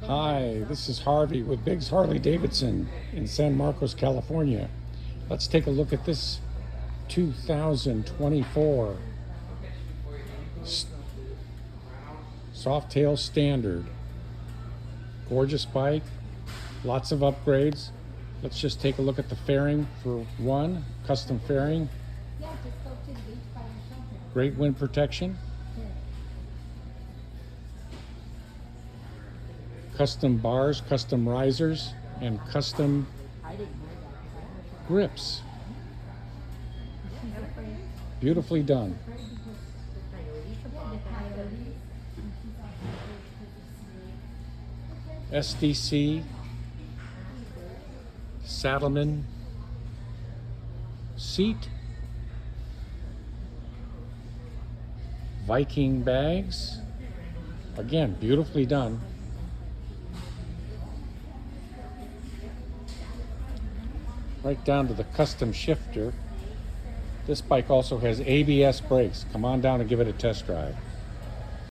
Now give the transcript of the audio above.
Hi, this is Harvey with Biggs Harley Davidson in San Marcos, California. Let's take a look at this 2024 Softail Standard. Gorgeous bike, lots of upgrades. Let's just take a look at the fairing for one, custom fairing. Great wind protection. Custom bars, custom risers, and custom grips. Beautifully done. SDC, Saddleman seat, Viking bags. Again, beautifully done. Right down to the custom shifter. This bike also has ABS brakes. Come on down and give it a test drive.